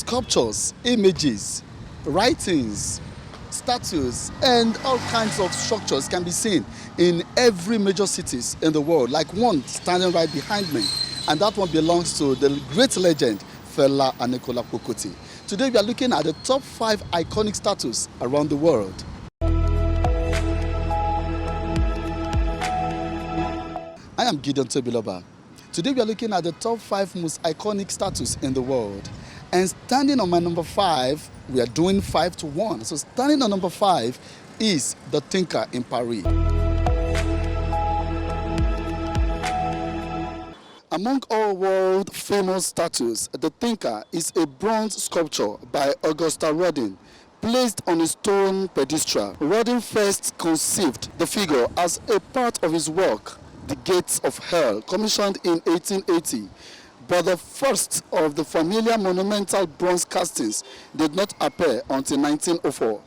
sculptures, images, writings, statues, and all kinds of structures can be seen in every major cities in the world, like one standing right behind me, and that one belongs to the great legend Fela Aníkúlápó Kuti. Today we are looking at the top 5 iconic statues around the world. I am Gideon Tobiloba. Today we are looking at the top 5 most iconic statues in the world. And standing on my number 5, we are doing 5 to 1. So standing on number 5 is the Thinker in Paris. Among all world famous statues, the Thinker is a bronze sculpture by Augusta Rodin, placed on a stone pedestal. Rodin first conceived the figure as a part of his work, The Gates of Hell, commissioned in 1880. But the first of the familiar monumental bronze castings did not appear until 1904.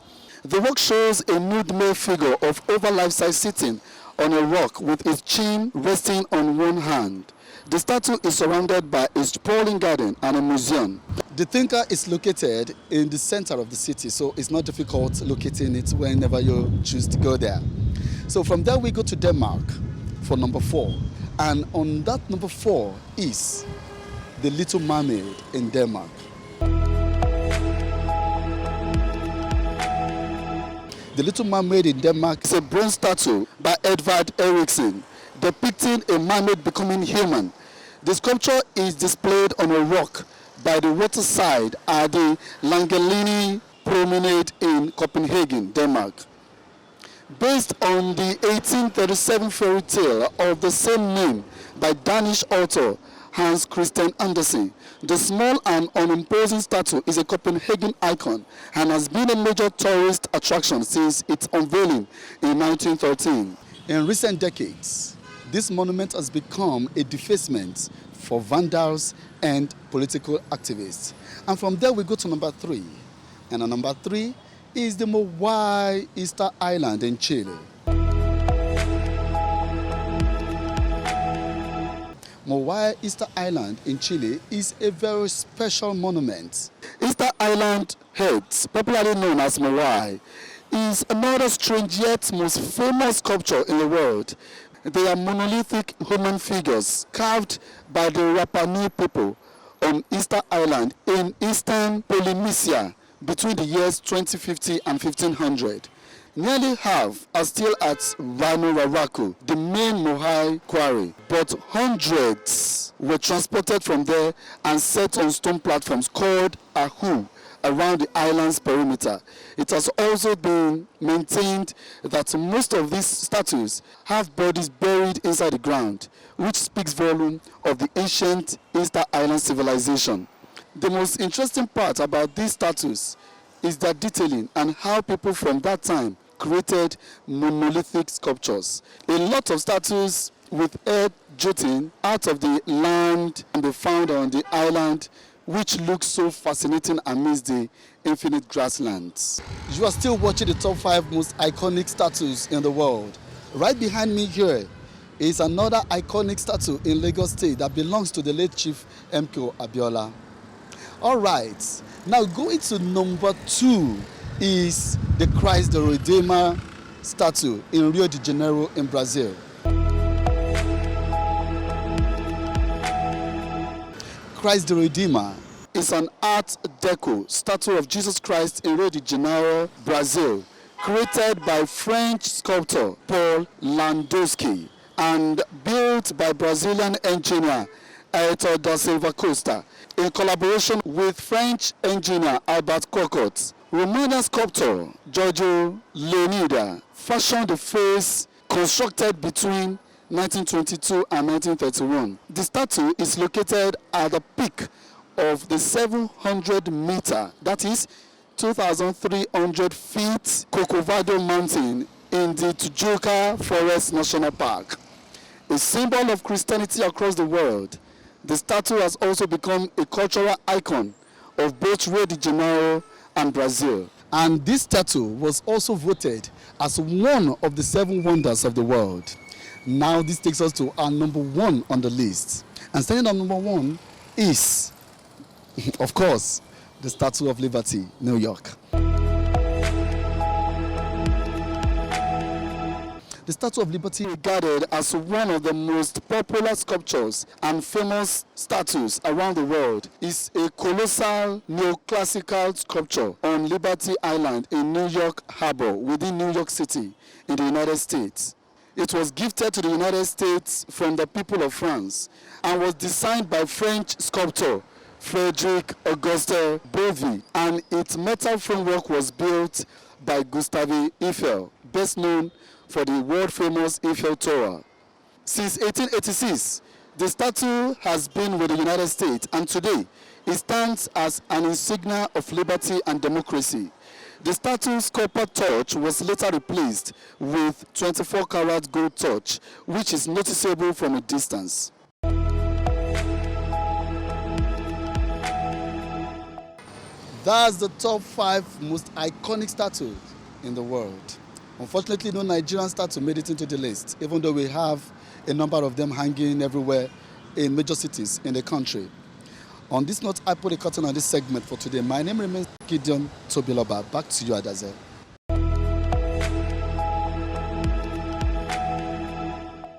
The work shows a nude male figure of over life-size sitting on a rock with his chin resting on one hand. The statue is surrounded by a sprawling garden and a museum. The Thinker is located in the center of the city, so it's not difficult locating it whenever you choose to go there. So from there we go to Denmark for number 4. And on that number 4 is the Little Mermaid in Denmark. The Little Mermaid in Denmark is a bronze statue by Edvard Eriksen depicting a mermaid becoming human. The sculpture is displayed on a rock by the waterside at the Langelini Promenade in Copenhagen, Denmark. Based on the 1837 fairy tale of the same name by Danish author Hans Christian Andersen, the small and unimposing statue is a Copenhagen icon and has been a major tourist attraction since its unveiling in 1913. In recent decades, this monument has become a defacement for vandals and political activists. And from there we go to number 3. And on number 3 is the Mori Easter Island in Chile. Mori Easter Island in Chile is a very special monument. Easter Island Heads, popularly known as Mori, is another strange yet most famous sculpture in the world. They are monolithic human figures carved by the Rapani people on Easter Island in eastern Polynesia between the years 2050 and 1500. Nearly half are still at Ranu, the main Mori quarry, but hundreds were transported from there and set on stone platforms called Ahu around the island's perimeter. It has also been maintained that most of these statues have bodies buried inside the ground, which speaks volume of the ancient Easter Island civilization. The most interesting part about these statues is their detailing and how people from that time created monolithic sculptures. A lot of statues with head jutting out of the land can be found on the island, which looks so fascinating amidst the infinite grasslands. You are still watching the top 5 most iconic statues in the world. Right behind me here is another iconic statue in Lagos State that belongs to the late Chief MK Abiola. All right, now going to number 2 is the Christ the Redeemer statue in Rio de Janeiro in Brazil. Christ the Redeemer is an Art Deco statue of Jesus Christ in Rio de Janeiro, Brazil, created by French sculptor Paul Landowski and built by Brazilian engineer Ayrton da Silva Costa in collaboration with French engineer Albert Cocotte. Romanian sculptor Giorgio Leonida fashioned the face constructed between 1922 and 1931. The statue is located at the peak of the 700-meter, that is 2,300 feet, Corcovado Mountain in the Tijuca Forest National Park. A symbol of Christianity across the world, the statue has also become a cultural icon of both Rio de Janeiro and Brazil. And this statue was also voted as one of the 7 wonders of the world. Now this takes us to our number 1 on the list. And standing on number 1 is, of course, the Statue of Liberty, New York. The Statue of Liberty is regarded as one of the most popular sculptures and famous statues around the world. It's a colossal neoclassical sculpture on Liberty Island in New York Harbor within New York City in the United States. It was gifted to the United States from the people of France and was designed by French sculptor Frederic Auguste Bovy, and its metal framework was built by Gustave Eiffel, best known for the world-famous Eiffel Tower. Since 1886, the statue has been with the United States, and today it stands as an insignia of liberty and democracy. The statue's copper torch was later replaced with 24-karat gold torch, which is noticeable from a distance. That's the top 5 most iconic statues in the world. Unfortunately, no Nigerian statue made it into the list, even though we have a number of them hanging everywhere in major cities in the country. On this note, I put a curtain on this segment for today. My name remains Gideon Tobiloba. Back to you, Adaze.